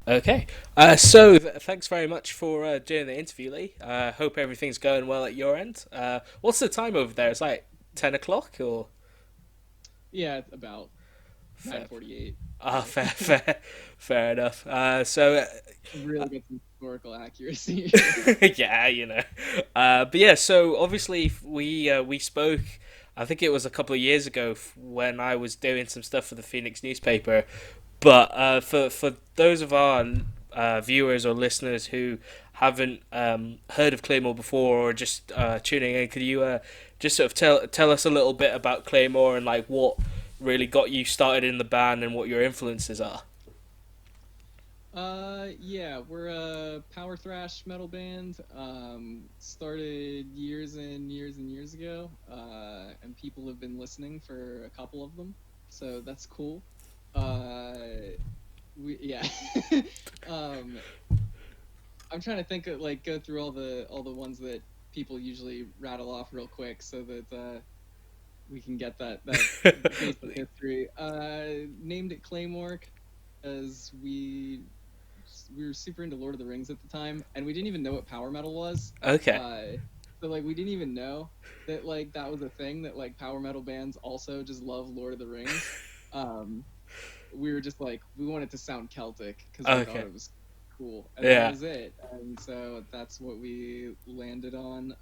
Okay. Thanks very much for doing the interview, Lee. Hope everything's going well at your end. What's the time over there? It's like 10 o'clock or Yeah, it's about fair? 9:48. Fair, fair, fair enough. Really get some historical accuracy. Yeah, you know. But yeah, so obviously we spoke. I think it was a couple of years ago when I was doing some stuff for the Phoenix newspaper. But for those of our viewers or listeners who haven't heard of Claymore before or just tuning in, could you just sort of tell us a little bit about Claymore and like what really got you started in the band and what your influences are? yeah, we're a power thrash metal band. Started years and years and years ago. And people have been listening for a couple of them, so that's cool. Uh, yeah. um, I'm trying to think of like go through all the ones that people usually rattle off real quick, so that we can get that basic history. Named it Claymore because we were super into Lord of the Rings at the time, and we didn't even know what power metal was. Okay. Uh, so like we didn't even know that like that was a thing, that like power metal bands also just love Lord of the Rings. Um, we were just like we wanted to sound Celtic because we thought Okay. it was cool, and that Yeah. was it. And so that's what we landed on.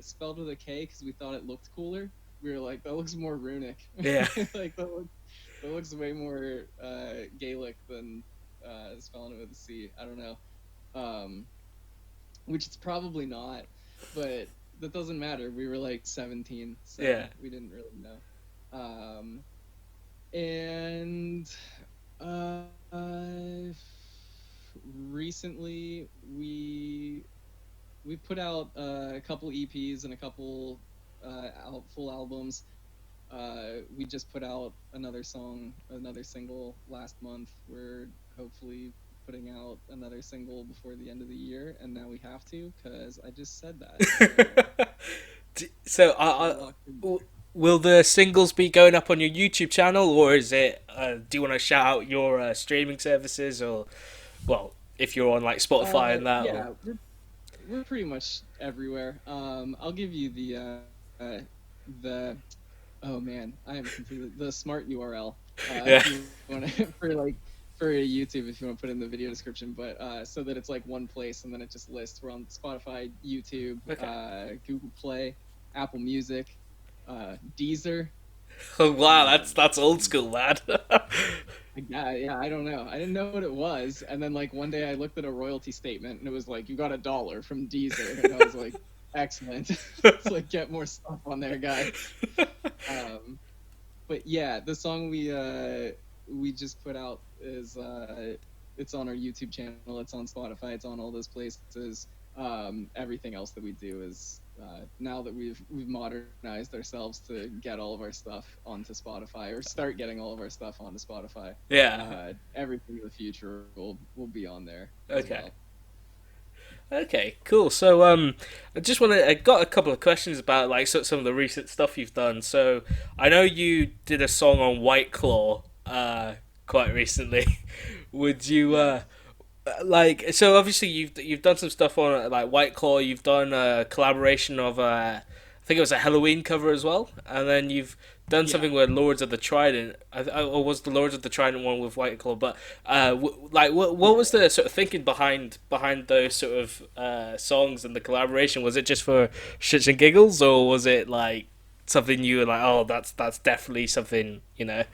Spelled with a K because we thought it looked cooler. We were like, that looks more runic. Yeah. Like that looks way more Gaelic than spelling it with a C. I don't know. Um, which it's probably not, but that doesn't matter. We were like 17, Yeah. so we didn't really know. And uh, recently we put out a couple EPs and a couple full albums. We just put out another single last month. We're hopefully putting out another single before the end of the year, and now we have to because I just said that. So so, we're locked in there. will the singles be going up on your YouTube channel, or is it? Do you want to shout out your streaming services, or well, if you're on like Spotify and that, or Yeah, we're pretty much everywhere. I'll give you the oh man, I am completely the smart URL. yeah, If you want to for YouTube, if you want to put in the video description, but so that it's like one place and then it just lists. We're on Spotify, YouTube, okay. Google Play, Apple Music, Deezer. Oh wow, Um, that's old school, lad. yeah, I don't know. I didn't know what it was, and then like one day I looked at a royalty statement and it was like you got $1 from Deezer, and I was like, excellent. It's like get more stuff on there, guy. Um, but yeah, the song we just put out is it's on our YouTube channel, it's on Spotify, it's on all those places. Everything else that we do is now that we've modernized ourselves to get all of our stuff onto Spotify or start getting all of our stuff onto Spotify. Yeah. Everything in the future will be on there as Okay. well. Okay, cool. So, I just want to. I got a couple of questions about like some of the recent stuff you've done. So, I know you did a song on White Claw, quite recently. Would you, Yeah. like? So obviously you've done some stuff on like White Claw. You've done a collaboration of I think it was a Halloween cover as well, and then you've done Yeah. something with Lords of the Trident, or was the Lords of the Trident one with White Claw? But like, what Yeah. was the sort of thinking behind those sort of songs and the collaboration? Was it just for shits and giggles, or was it like something you were like, oh, that's definitely something, you know?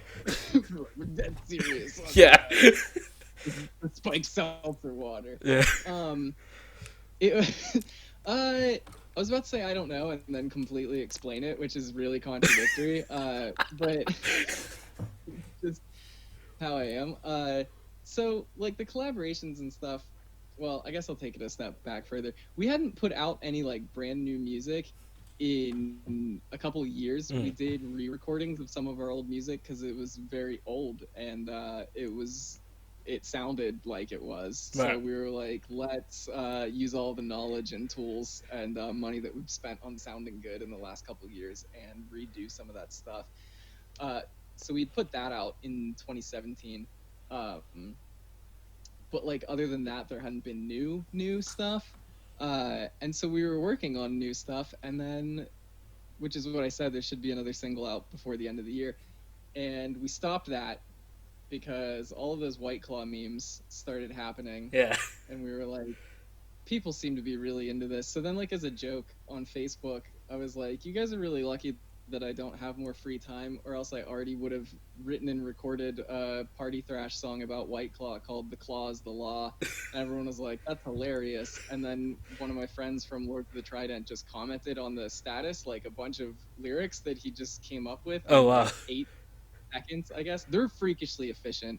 We're dead serious on Yeah, the spike seltzer water. yeah, Um, it, I was about to say I don't know and then completely explain it, which is really contradictory. But just how I am. So like the collaborations and stuff. Well, I guess I'll take it a step back further. We hadn't put out any like brand new music in a couple of years. We mm, did re-recordings of some of our old music because it was very old and it sounded like it was. So right, we were like, let's use all the knowledge and tools and money that we've spent on sounding good in the last couple of years and redo some of that stuff. Uh, so we put that out in 2017. Um, but like other than that, there hadn't been new stuff. And so we were working on new stuff, and then, which is what I said, there should be another single out before the end of the year, and we stopped that because all of those White Claw memes started happening, Yeah. and we were like, people seem to be really into this. So then, like, as a joke on Facebook, I was like, you guys are really lucky that I don't have more free time, or else I already would have written and recorded a party thrash song about White Claw called The Claw's the Law. And everyone was like, that's hilarious. And then one of my friends from Lord of the Trident just commented on the status, like, a bunch of lyrics that he just came up with Oh in wow. like 8 seconds, I guess. They're freakishly efficient.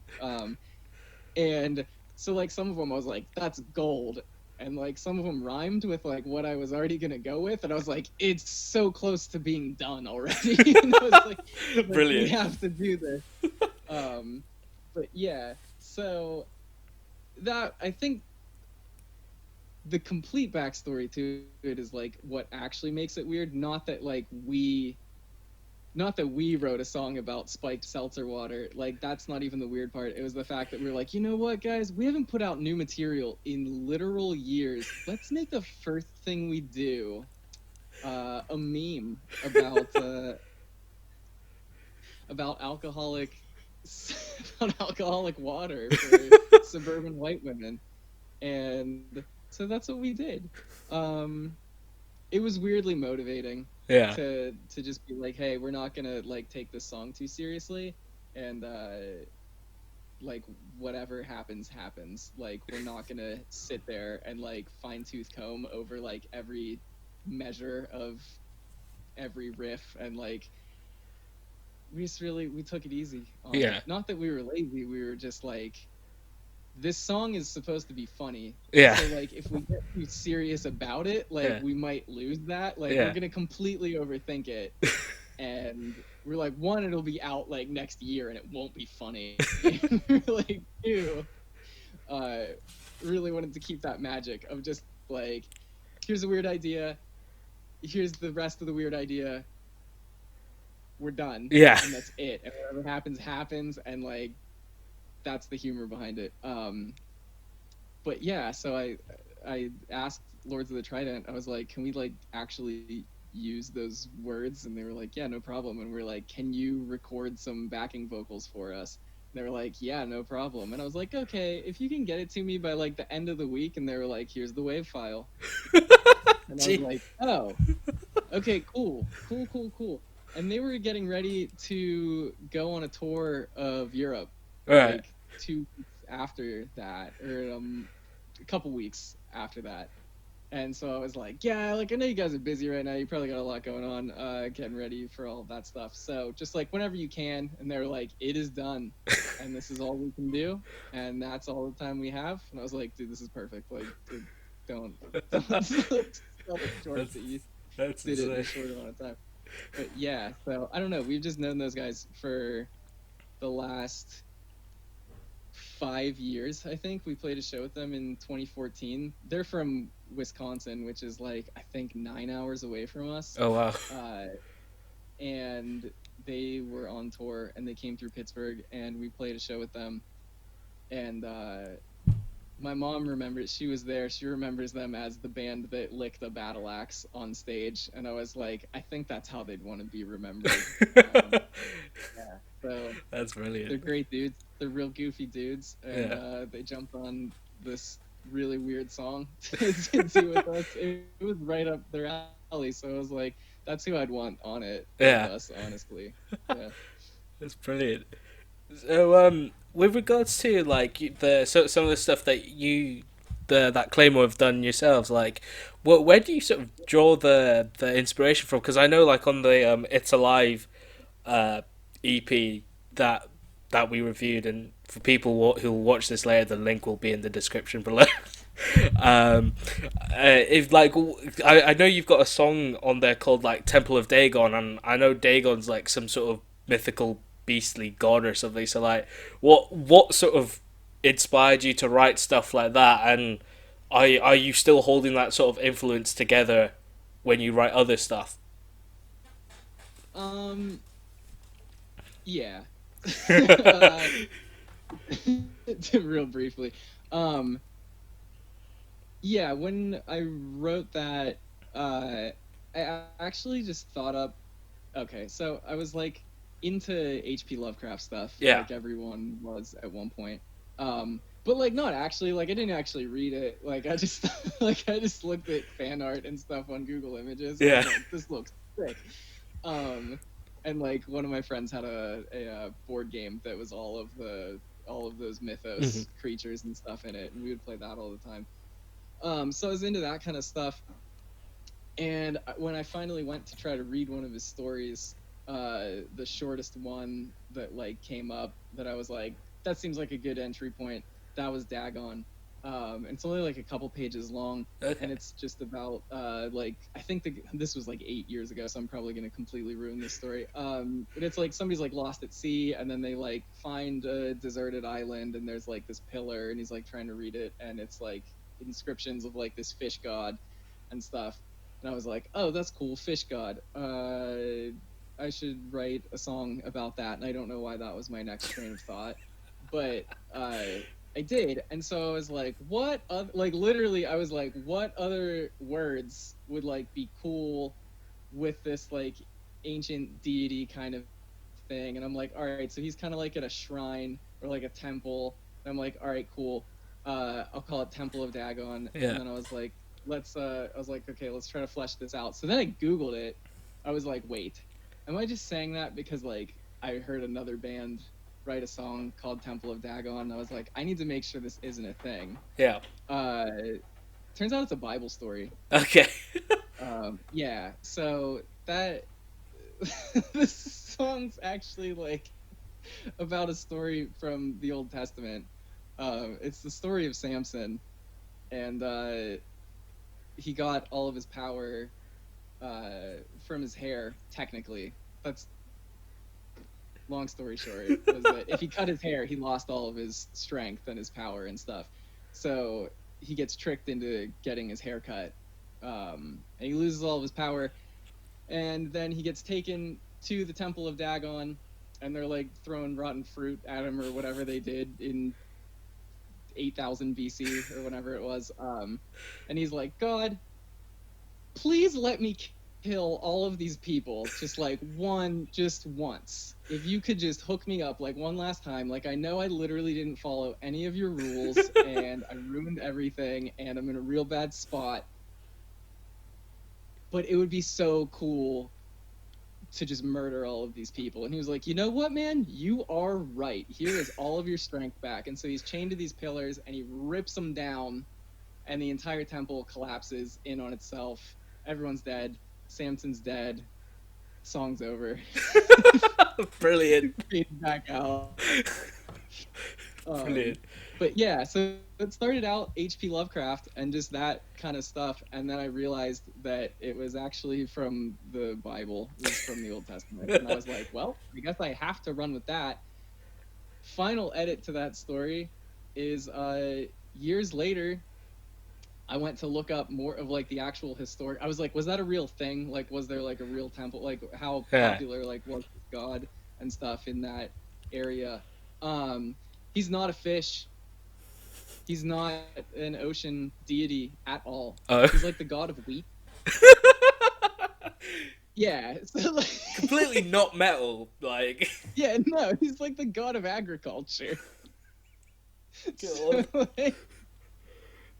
And so, like, some of them I was like, that's gold. And like some of them rhymed with like what I was already gonna go with, and I was like, it's so close to being done already. And I was like, Brilliant. we have to do this. But yeah, so that, I think the complete backstory to it is like what actually makes it weird. Not that we wrote a song about spiked seltzer water. Like, that's not even the weird part. It was the fact that we were like, you know what, guys? We haven't put out new material in literal years. Let's make the first thing we do a meme about alcoholic about alcoholic water for suburban white women. And so that's what we did. It was weirdly motivating. Yeah. To just be like, hey, we're not gonna like take this song too seriously, and like whatever happens. Like, we're not gonna sit there and like fine tooth comb over like every measure of every riff, and like we took it easy on it. Not that we were lazy, we were just like, this song is supposed to be funny. Yeah. So like, if we get too serious about it, like we might lose that. Like, we're gonna completely overthink it, and we're like, one, it'll be out like next year and it won't be funny. And we're like, two, really wanted to keep that magic of just like, here's a weird idea, here's the rest of the weird idea, we're done. Yeah. And that's it. And whatever happens, and like, that's the humor behind it. But yeah, so I asked Lords of the Trident, I was like, can we like actually use those words? And they were like, yeah, no problem. And we are like, can you record some backing vocals for us? And they were like, yeah, no problem. And I was like, okay, if you can get it to me by like the end of the week. And they were like, here's the WAV file. And I was like, oh, okay, cool. And they were getting ready to go on a tour of Europe. Right. Like 2 weeks after that, or a couple weeks after that. And so I was like, yeah, like, I know you guys are busy right now, you probably got a lot going on, getting ready for all of that stuff, so just like whenever you can. And they were like, it is done, and this is all we can do, and that's all the time we have. And I was like, dude, this is perfect. Like, dude, don't sell it short that you did it in a short amount of time. But yeah, so I don't know, we've just known those guys for the last 5 years, I think. We played a show with them in 2014. They're from Wisconsin, which is like, I think 9 hours away from us. Oh wow. And they were on tour, and they came through Pittsburgh, and we played a show with them. And my mom remembers, she was there, she remembers them as the band that licked a battle axe on stage, and I was like, I think that's how they'd want to be remembered. Yeah, so that's brilliant. They're great dudes. They're real goofy dudes, and they jumped on this really weird song to do with us. It was right up their alley, so I was like, that's who I'd want on it. Yeah. With us, honestly. Yeah. That's brilliant. So, with regards to like some of the stuff that that Klaymore have done yourselves, like, where do you sort of draw the inspiration from? Because I know, like, on the It's Alive EP that we reviewed, and for people who will watch this later, the link will be in the description below. If like, I know you've got a song on there called like Temple of Dagon, and I know Dagon's like some sort of mythical beastly god or something. So like, what sort of inspired you to write stuff like that, and are you still holding that sort of influence together when you write other stuff? Yeah. Real briefly. Um, yeah, when I wrote that, I actually just thought up. Okay, so I was like into H.P. Lovecraft stuff, Yeah. like everyone was at one point. But like not actually, like I didn't actually read it. Like I just like I just looked at fan art and stuff on Google Images. And I Yeah. was like, this looks sick. Um, and like one of my friends had a board game that was all of those Hmm. mythos creatures and stuff in it, and we would play that all the time. So I was into that kind of stuff, and when I finally went to try to read one of his stories, the shortest one that like came up that I was like, that seems like a good entry point. That was Dagon. And it's only like a couple pages long, Okay. and it's just about like I think this was like 8 years ago, so I'm probably gonna completely ruin this story. But it's like somebody's like lost at sea, and then they like find a deserted island, and there's like this pillar, and he's like trying to read it, and it's like inscriptions of like this fish god and stuff. And I was like, oh, that's cool, fish god. I should write a song about that. And I don't know why that was my next train of thought, but I did. And so I was like, what? Like literally, I was like, what other words would like be cool with this like ancient deity kind of thing? And I'm like, all right, so he's kind of like at a shrine or like a temple. And I'm like, all right, cool. I'll call it Temple of Dagon. And Yeah. then I was like, I was like, okay, let's try to flesh this out. So then I Googled it. I was like, wait, am I just saying that because like I heard another band write a song called Temple of Dagon? And I was like, I need to make sure this isn't a thing. Yeah. Uh, Turns out it's a Bible story. Okay. Yeah, so that this song's actually like about a story from the Old Testament. It's the story of Samson, and he got all of his power from his hair. Technically, that's long story short. Was that if he cut his hair, he lost all of his strength and his power and stuff. So he gets tricked into getting his hair cut, and he loses all of his power. And then he gets taken to the Temple of Dagon, and they're like throwing rotten fruit at him or whatever they did in 8,000 BC or whatever it was. And he's like, God, please let me kill all of these people just like just once. If you could just hook me up like one last time. Like I know I literally didn't follow any of your rules and I ruined everything and I'm in a real bad spot. But it would be so cool to just murder all of these people. And he was like, you know what, man? You are right. Here is all of your strength back. And so he's chained to these pillars and he rips them down and the entire temple collapses in on itself. Everyone's dead. Samson's dead. Song's over. Brilliant. Fades back out. Brilliant. But yeah, so it started out H.P. Lovecraft and just that kind of stuff, and then I realized that it was actually from the Bible, it was from the Old Testament, and I was like, well, I guess I have to run with that. Final edit to that story is years later, I went to look up more of like the actual historic. I was like, was that a real thing? Like, was there like a real temple? Like, how popular like was this god and stuff in that area? He's not a fish. He's not an ocean deity at all. Oh. He's like the god of wheat. Yeah. So like, Completely not metal, like. yeah, no, he's like the god of agriculture. God. So,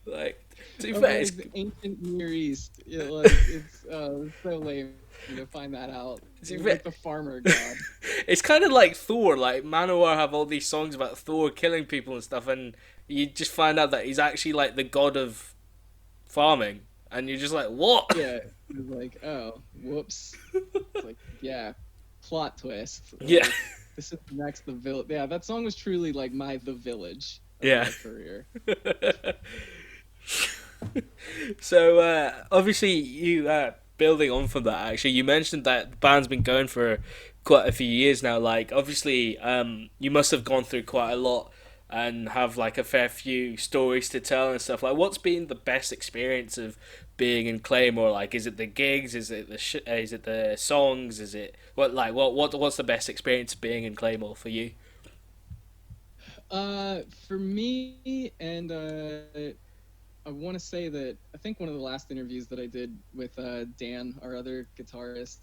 Like, to be of fair, like the ancient Near East. Yeah, like it's so lame to find that out. He's like the farmer god. it's kind of like Thor. Like Manowar have all these songs about Thor killing people and stuff, and you just find out that he's actually like the god of farming, and you're just like, what? Yeah, he's like, oh, whoops. It's like, yeah, plot twist. Like, Yeah. This is the next The Village. Yeah, that song was truly like my The Village of Yeah. my career. So obviously you building on from that, actually you mentioned that the band's been going for quite a few years now. Like obviously you must have gone through quite a lot and have like a fair few stories to tell and stuff. Like what's been the best experience of being in Claymore? Like is it the gigs, is it is it the songs, is it what's the best experience of being in Claymore for you? For me, and I want to say that I think one of the last interviews that I did with Dan, our other guitarist,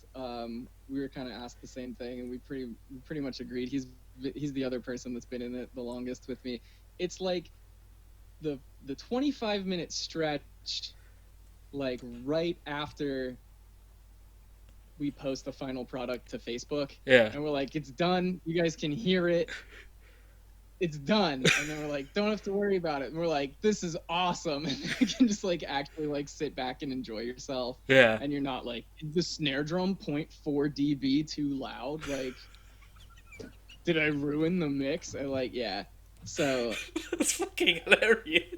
we were kind of asked the same thing, and we pretty much agreed. He's the other person that's been in it the longest with me. It's like the 25-minute stretch, like right after we post the final product to Facebook, Yeah. and we're like, it's done. You guys can hear it. It's done. And then we're like, don't have to worry about it. And we're like, this is awesome. And you can just like actually like sit back and enjoy yourself. Yeah. And you're not like, is the snare drum 0.4 dB too loud? Like, did I ruin the mix? And like, yeah. So That's fucking hilarious.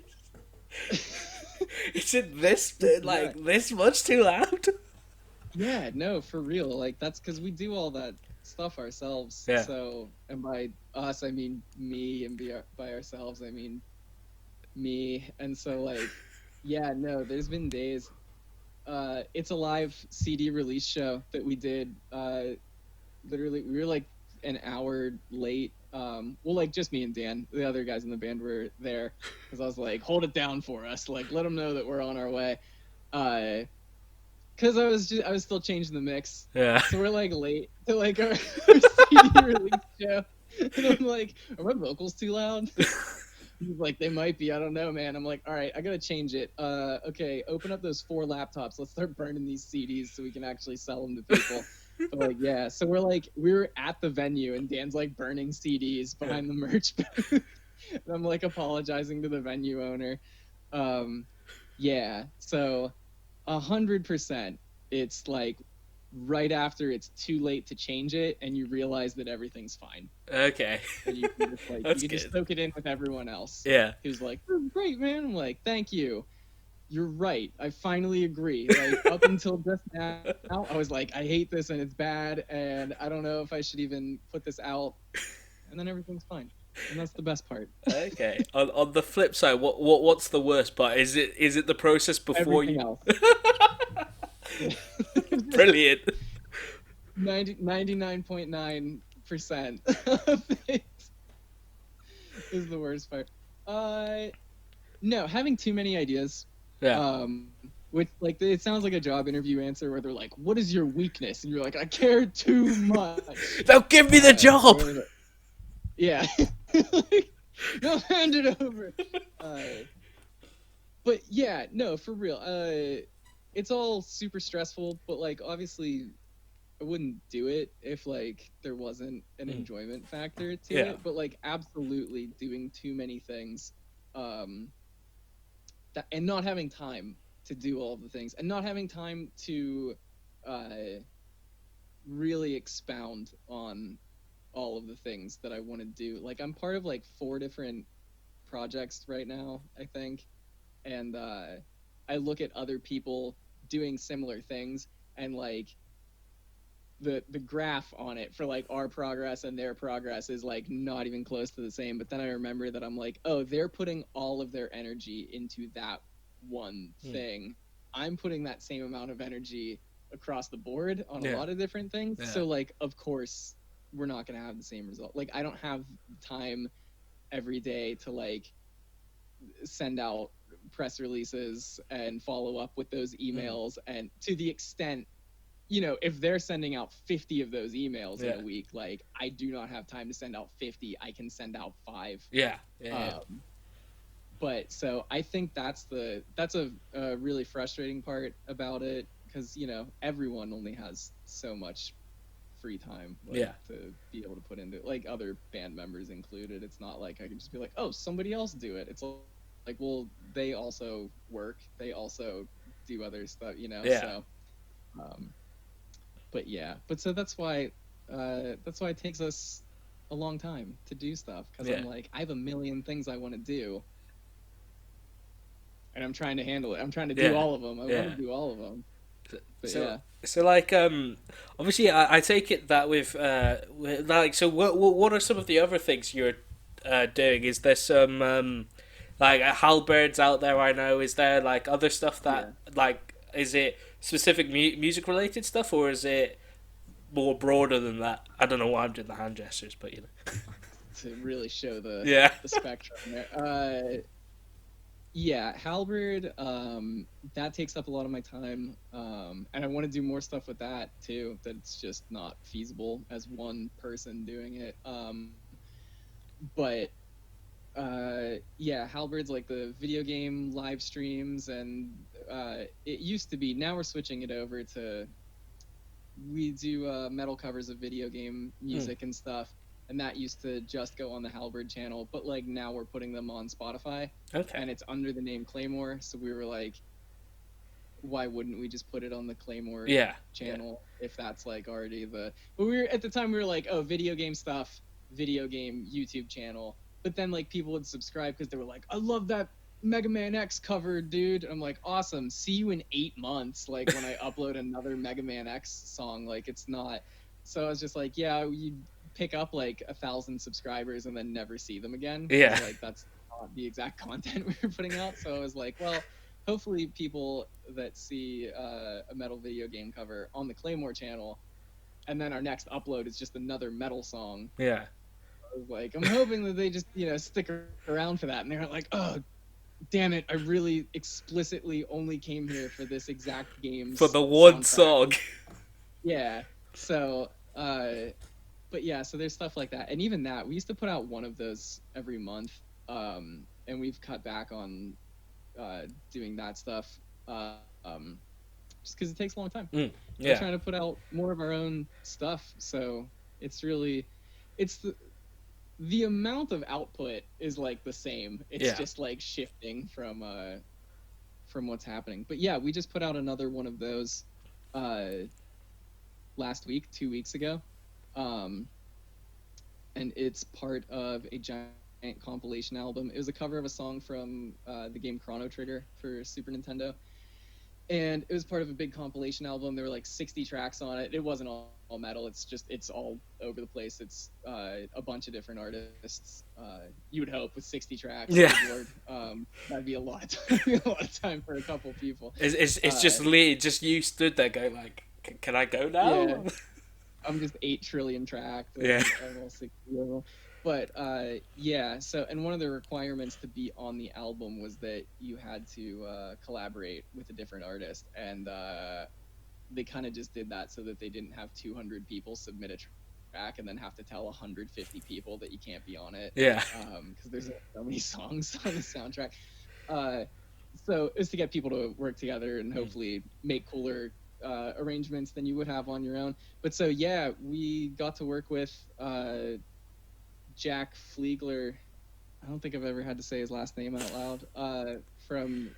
Is it this like this much too loud? yeah, no, for real. Like that's because we do all that stuff ourselves. Yeah. So, and by us, I mean me, and by ourselves, I mean me. And so, like, yeah, no, there's been days. It's a live CD release show that we did. Literally, we were like an hour late. Well, like just me and Dan. The other guys in the band were there because I was like, hold it down for us. Like, let them know that we're on our way. Because I was still changing the mix. Yeah. So we're like late to like our CD release show, and I'm like, are my vocals too loud? He's like, they might be. I don't know, man. I'm like, all right, I gotta change it. Okay, open up those 4 laptops. Let's start burning these CDs so we can actually sell them to people. So like, yeah. So we're at the venue, and Dan's like burning CDs behind the merch booth. And I'm like apologizing to the venue owner. Yeah. So 100%, it's like right after it's too late to change it, and you realize that everything's fine. Okay. And you can just, like, That's you can just good. soak it in with everyone else. Yeah. Who's like, oh, great, man. I'm like, thank you. You're right. I finally agree. Like up until just now, I was like, I hate this and it's bad, and I don't know if I should even put this out. And then everything's fine, and that's the best part. Okay. On the flip side, what's the worst part? Is it the process before Everything you? else. Brilliant. 99.9% of it is the worst part. No, having too many ideas. Yeah. Which, like, it sounds like a job interview answer where they're like, "What is your weakness?" And you're like, "I care too much." Now give me the job. Yeah. Like, no, hand it over. But yeah, no, for real. It's all super stressful, but like obviously I wouldn't do it if like there wasn't an enjoyment factor to it. But like absolutely doing too many things, and not having time to do all of the things, and not having time to really expound on all of the things that I want to do. Like I'm part of like 4 different projects right now, I think, and I look at other people doing similar things, and like the graph on it for like our progress and their progress is like not even close to the same. But then I remember that I'm like, oh, they're putting all of their energy into that one thing. I'm putting that same amount of energy across the board on a lot of different things. So like, of course, we're not going to have the same result. Like I don't have time every day to like send out press releases and follow up with those emails. And to the extent, you know, if they're sending out 50 of those emails in a week, like I do not have time to send out 50. I can send out 5. But so I think that's a really frustrating part about it, because you know everyone only has so much free time to be able to put into it, like other band members included. It's not like I can just be like, oh, somebody else do it. It's like, well, they also work, they also do other stuff, you know. So but so that's why it takes us a long time to do stuff, because I'm like, I have a million things I want to do, and I'm trying to handle it. I'm trying to do all of them. I want to do all of them. But so like obviously I take it that with like, so what are some of the other things you're doing? Is there some like Halberds out there? I know. Is there like other stuff that like, is it specific music related stuff, or is it more broader than that? I don't know why I'm doing the hand gestures, but you know. to really show Yeah. the spectrum there. Yeah, Halberd, that takes up a lot of my time, and I want to do more stuff with that too. That it's just not feasible as one person doing it. But yeah, Halberd's like the video game live streams, and it used to be. Now we're switching it over to we do metal covers of video game music and stuff, and that used to just go on the Halberd channel, but like now we're putting them on Spotify, Okay. and it's under the name Klaymore. So we were like, why wouldn't we just put it on the Klaymore channel if that's like already the? But we were at the time we were like, oh, video game stuff, video game YouTube channel. But then like people would subscribe because they were like, I love that Mega Man X cover, dude. I'm like, awesome. See you in 8 months. Like when I upload another Mega Man X song, like it's not. So I was just like, yeah, you pick up like 1,000 subscribers and then never see them again. Yeah. Like that's not the exact content we were putting out. So I was like, well, hopefully people that see a metal video game cover on the Klaymore channel, and then our next upload is just another metal song. Yeah. I was like, I'm hoping that they just, stick around for that. And they're like, oh, damn it, I really explicitly only came here for this exact game. For the one soundtrack. song. Yeah. So, but yeah, so there's stuff like that. And even that, we used to put out one of those every month. And we've cut back on doing that stuff just because it takes a long time. Yeah. We're trying to put out more of our own stuff. So it's the amount of output is like the same. It's just like shifting from what's happening. But yeah, we just put out another one of those last week, 2 weeks ago, and it's part of a giant compilation album. It was a cover of a song from the game Chrono Trigger for Super Nintendo, and it was part of a big compilation album. There were like 60 tracks on it. It wasn't all metal. It's all over the place. It's a bunch of different artists. You would hope with 60 tracks. Yeah. That'd be a lot of time for a couple people. It's just Lee. Just you stood there going like, can I go now? Yeah. I'm just 8 trillion tracked. Yeah. Almost 60 of them. But yeah, so, and one of the requirements to be on the album was that you had to collaborate with a different artist, and they kind of just did that so that they didn't have 200 people submit a track and then have to tell 150 people that you can't be on it. Yeah. Because there's so many songs on the soundtrack. So it's to get people to work together and hopefully make cooler arrangements than you would have on your own. But so yeah, we got to work with Jack Fleegler. I don't think I've ever had to say his last name out loud. From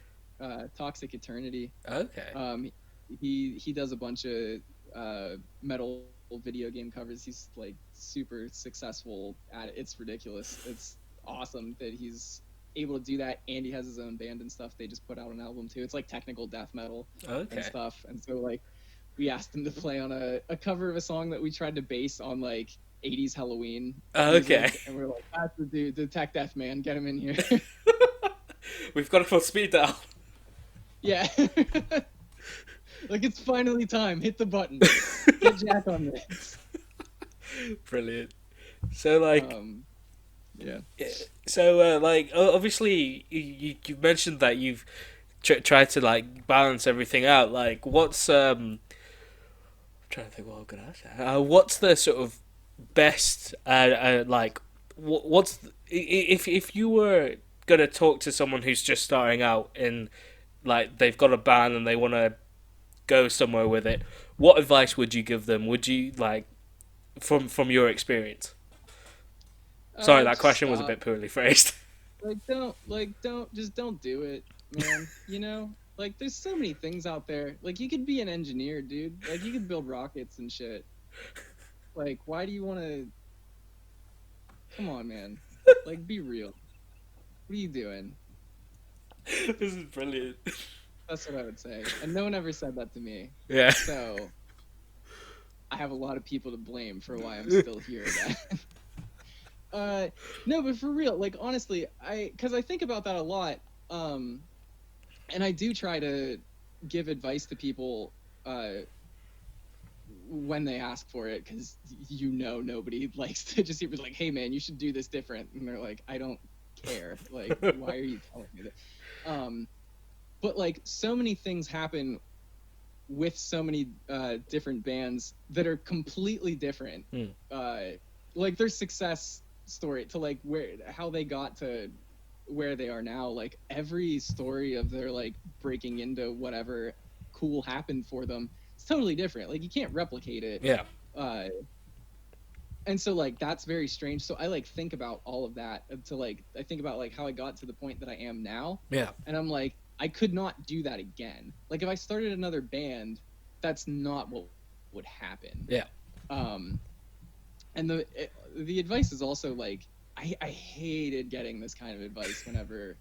Toxic Eternity. Okay. He does a bunch of metal video game covers. He's like super successful at it. It's ridiculous. It's awesome that he's able to do that, and he has his own band and stuff. They just put out an album too. It's like technical death metal and stuff. And so like we asked him to play on a cover of a song that we tried to base on like 80s Halloween music, and we're like, that's the dude, the tech death man, get him in here. We've got to put speed down. Yeah. Like, it's finally time. Hit the button. Get Jack on this. Brilliant. So like yeah. So like obviously you mentioned that you've tried to like balance everything out. Like what's I'm trying to think what I'm gonna ask. What's the sort of best like what's if you were gonna talk to someone who's just starting out in like they've got a band and they want to go somewhere with it, what advice would you give them? Would you like from your experience? Sorry, that question was a bit poorly phrased. Don't do it, man. You know, like there's so many things out there. Like you could be an engineer, dude. Like you could build rockets and shit. Like why do you want to? Come on, man. Like be real. What are you doing? This is brilliant. That's what I would say. And no one ever said that to me. Yeah. So I have a lot of people to blame for why I'm still here again. No, but for real, like honestly, because I think about that a lot, and I do try to give advice to people when they ask for it, because nobody likes to just hear like, hey man, you should do this different, and they're like, I don't care, like, why are you telling me that? But like, so many things happen with so many different bands that are completely different. Like their success story to like how they got to where they are now, like every story of their like breaking into whatever cool happened for them, it's totally different. Like you can't replicate it. Yeah. And so like that's very strange. So I like think about all of that to like I think about like how I got to the point that I am now. Yeah. And I'm like, I could not do that again. Like if I started another band, that's not what would happen. Yeah. And the advice is also like I hated getting this kind of advice whenever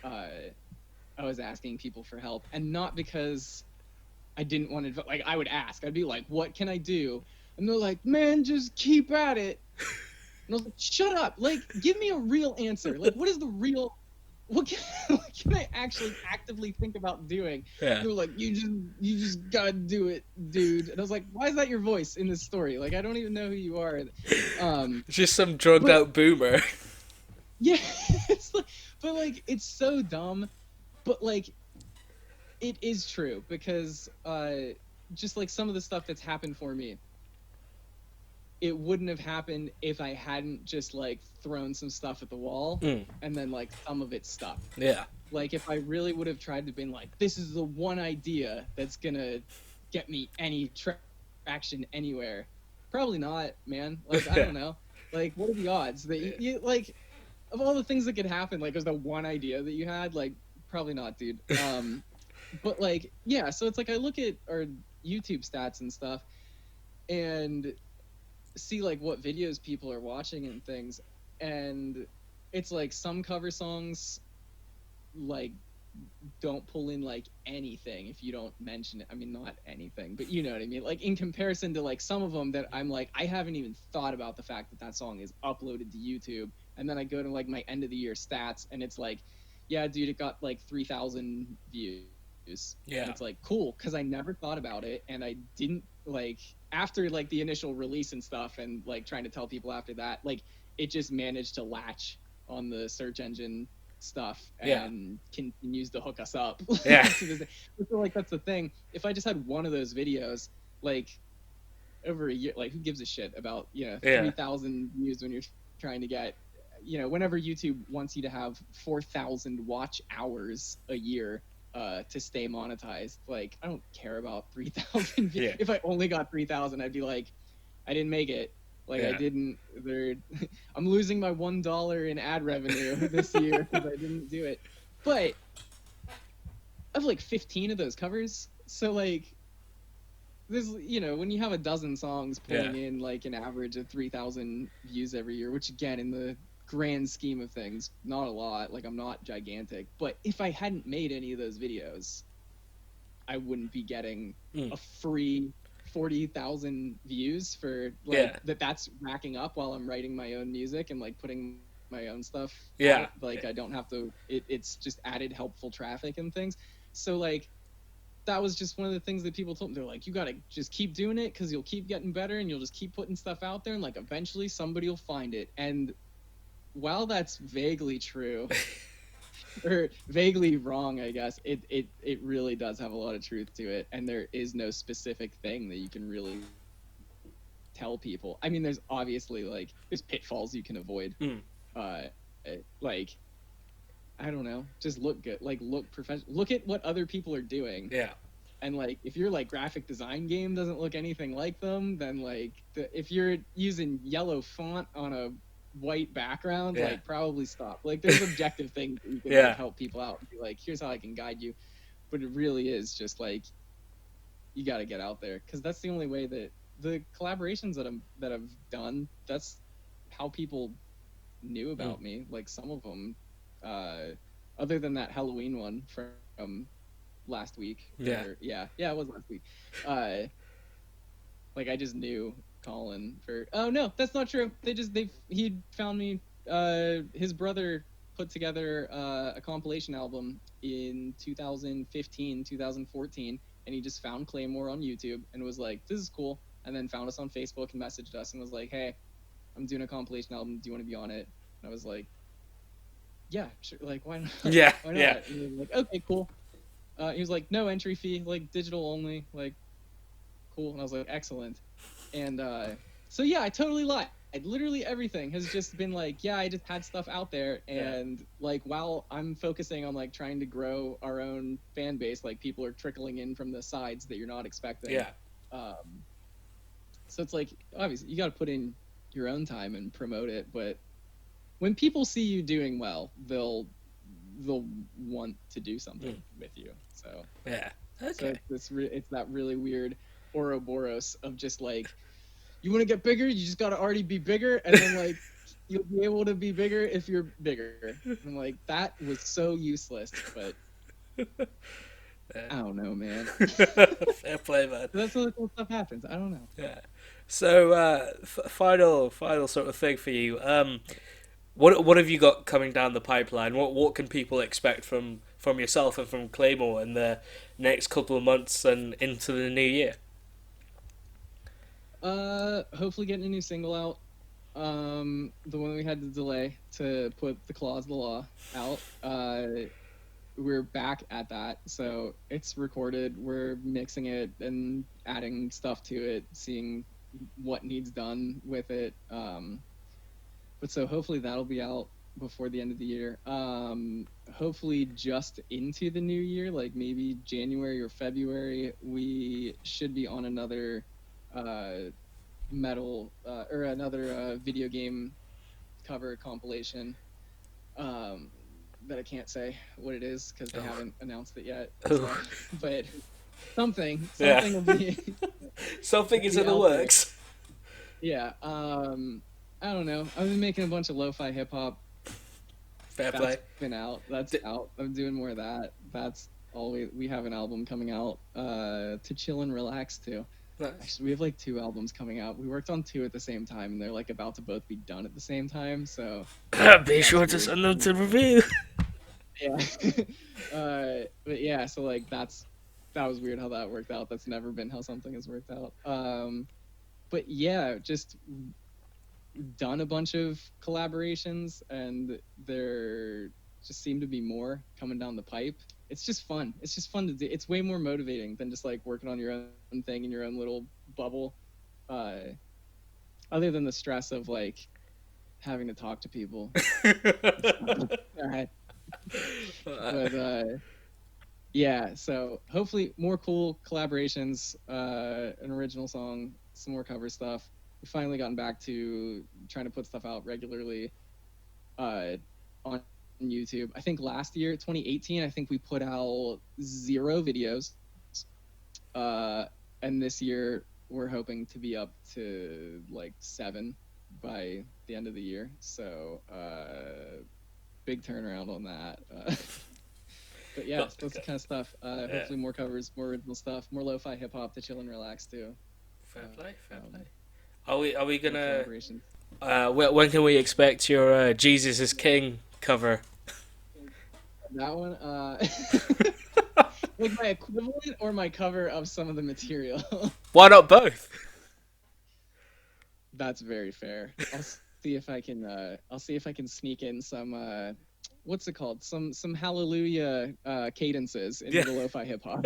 I was asking people for help, and not because I didn't want to, like I would ask, I'd be like, what can I do? And they're like, man, just keep at it. And I was like, shut up, like give me a real answer. Like what is the real, what can I actually actively think about doing? Yeah. They're like, you just gotta do it, dude. And I was like, why is that your voice in this story? Like I don't even know who you are. It's just some drugged out boomer. Yeah, it's like, but like it's so dumb, but like it is true, because just like some of the stuff that's happened for me, it wouldn't have happened if I hadn't just like thrown some stuff at the wall and then like some of it stuck. Yeah. Like if I really would have tried to been like, this is the one idea that's gonna get me any traction anywhere, probably not, man. Like I don't know. Like what are the odds that you like of all the things that could happen? Like was the one idea that you had? Like probably not, dude. But like yeah, so it's like I look at our YouTube stats and stuff and see like what videos people are watching and things, and it's like some cover songs like don't pull in like anything if you don't mention it. I mean, not anything, but you know what I mean, like in comparison to like some of them that I'm like, I haven't even thought about the fact that that song is uploaded to YouTube, and then I go to like my end of the year stats and it's like, yeah dude, it got like 3,000 views. Yeah. And it's like cool, because I never thought about it, and I didn't like after like the initial release and stuff, and like trying to tell people after that, like it just managed to latch on the search engine stuff and continues to hook us up. Yeah. So like that's the thing. If I just had one of those videos, like over a year, like who gives a shit about 3,000 views when you're trying to get, whenever YouTube wants you to have 4,000 watch hours a year to stay monetized. Like I don't care about 3,000 views. If I only got 3,000, I'd be like, I didn't make it. Like I didn't. I'm losing my $1 in ad revenue this year because I didn't do it. But I have like 15 of those covers, so like there's when you have a dozen songs pulling in like an average of 3,000 views every year, which again in the grand scheme of things, not a lot. Like I'm not gigantic, but if I hadn't made any of those videos, I wouldn't be getting a free 40,000 views for like that's racking up while I'm writing my own music and like putting my own stuff out. Like I don't have to, it's just added helpful traffic and things. So like that was just one of the things that people told me. They're like, you gotta just keep doing it because you'll keep getting better and you'll just keep putting stuff out there, and like eventually somebody will find it. And while that's vaguely true or vaguely wrong, I guess, it really does have a lot of truth to it, and there is no specific thing that you can really tell people. I mean, there's obviously like there's pitfalls you can avoid. Like I don't know, just look good, like look professional, look at what other people are doing. And like if your like graphic design game doesn't look anything like them, then like if you're using yellow font on a white background, like probably stop. Like there's objective things that you can like, help people out and be like, here's how I can guide you. But it really is just like you got to get out there, because that's the only way that the collaborations that I've done, that's how people knew about me. Like some of them, other than that Halloween one from last week. It was last week. Like I just knew Colin for, oh no, that's not true. He found me, his brother put together a compilation album in 2015, 2014, and he just found Klaymore on YouTube and was like, this is cool. and then found us on Facebook and messaged us and was like, "Hey, I'm doing a compilation album. Do you want to be on it?" And I was like, "Yeah, sure. Like, why not? Yeah, Why not?" yeah. And he was like, "Okay, cool." He was like, "No entry fee, like digital only, like cool." And I was like, "Excellent." And so yeah, I totally lied. Literally everything has just been like, yeah, I just had stuff out there, and like while I'm focusing on like trying to grow our own fan base, like people are trickling in from the sides that you're not expecting. Yeah. So it's like obviously you got to put in your own time and promote it, but when people see you doing well, they'll want to do something with you. So Yeah. so Okay. it's that really weird Ouroboros of just like, you want to get bigger, you just got to already be bigger, and then like you'll be able to be bigger if you're bigger. And I'm like, that was so useless, but I don't know, man. Fair play, man. That's how cool stuff happens. I don't know. Yeah. So, final sort of thing for you. What have you got coming down the pipeline? What can people expect from yourself and from Klaymore in the next couple of months and into the new year? Hopefully getting a new single out. The one we had to delay to put the Claws of the Law out. We're back at that, so it's recorded. We're mixing it and adding stuff to it, seeing what needs done with it. But so hopefully that'll be out before the end of the year. Hopefully just into the new year, like maybe January or February, we should be on another metal or another video game cover compilation. That I can't say what it is because they haven't announced it yet. So, but something will be Something is in the works. Yeah. I don't know. I've been making a bunch of lo-fi hip hop. Fair play. That's been out. That's out. I'm doing more of that. That's all we have an album coming out to chill and relax to. Nice. Actually, we have like 2 albums coming out. We worked on 2 at the same time, and they're like about to both be done at the same time. So be sure to send them to review. Yeah. But yeah, so like that was weird how that worked out. That's never been how something has worked out. But yeah, just done a bunch of collaborations, and there just seem to be more coming down the pipe. It's just fun. It's just fun to do. It's way more motivating than just like working on your own thing in your own little bubble. Other than the stress of like having to talk to people. All right. But yeah, so hopefully more cool collaborations, an original song, some more cover stuff. We've finally gotten back to trying to put stuff out regularly on YouTube. I think last year, 2018, I think we put out 0 videos. And this year we're hoping to be up to like 7 by the end of the year. So big turnaround on that. But yeah, so that's the kind of stuff. Hopefully more covers, more original stuff, more lo-fi hip hop to chill and relax too. Fair play. Are we gonna? When can we expect your Jesus is King cover? That one, like my equivalent or my cover of some of the material. Why not both? That's very fair. I'll see if I can. I'll see if I can sneak in some. What's it called? Some hallelujah cadences into the lo-fi hip hop.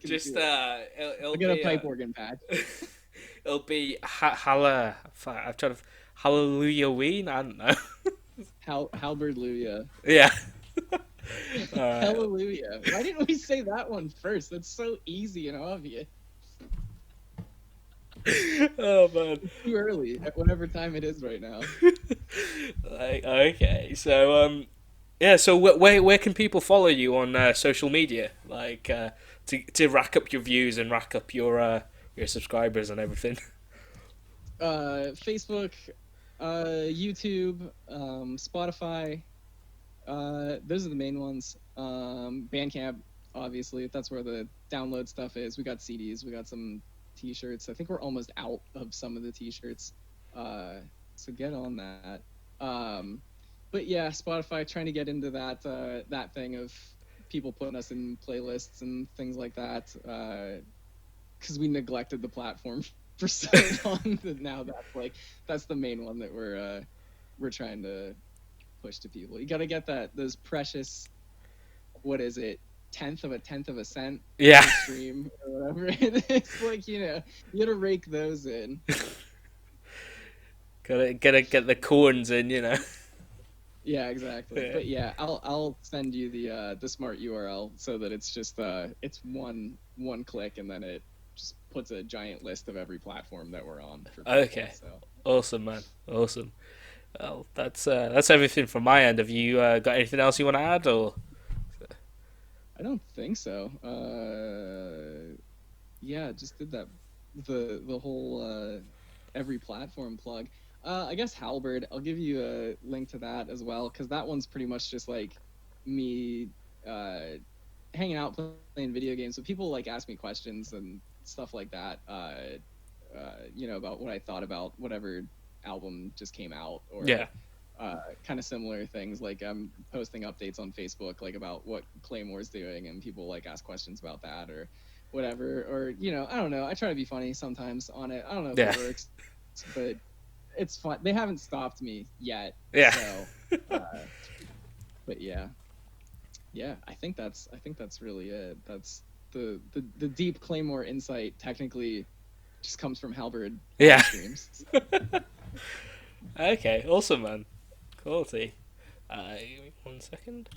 Just I'll get a pipe organ patch. It'll be I'm trying to Hallelujah Ween. I don't know. Halberd Luya. Yeah. Hallelujah. Why didn't we say that one first? That's so easy and obvious. Oh man. It's too early at whatever time it is right now. Like, okay, so yeah, so where can people follow you on social media, like to rack up your views and rack up your subscribers and everything? Facebook, YouTube, Spotify. Those are the main ones. Bandcamp, obviously, that's where the download stuff is. We got CDs, we got some T-shirts. I think we're almost out of some of the T-shirts, so get on that. But yeah, Spotify, trying to get into that thing of people putting us in playlists and things like that. because we neglected the platform for so long that now that's the main one that we're trying to push to people. You got to get those precious, what is it, tenth of a cent Yeah. per stream or whatever. It's like, you gotta rake those in. Gotta get the corns in, Yeah, exactly. Yeah. But yeah, I'll send you the smart URL so that it's just it's one click, and then it just puts a giant list of every platform that we're on for people. Okay. So Awesome, man. Awesome. Well, that's everything from my end. Have you got anything else you want to add, or? I don't think so. Yeah, just did that the whole every platform plug. I guess Halberd. I'll give you a link to that as well, because that one's pretty much just like me hanging out playing video games. So people like ask me questions and stuff like that. About what I thought about whatever album just came out, or Yeah. kind of similar things. Like I'm posting updates on Facebook, like about what Claymore's doing, and people like ask questions about that or whatever. Or I don't know. I try to be funny sometimes on it. I don't know if Yeah. it works, but it's fun. They haven't stopped me yet. Yeah. So, but yeah. I think that's really it. That's the deep Claymore insight. Technically, just comes from Halberd Yeah. streams. Okay. Awesome, man. Quality. Give me 1 second.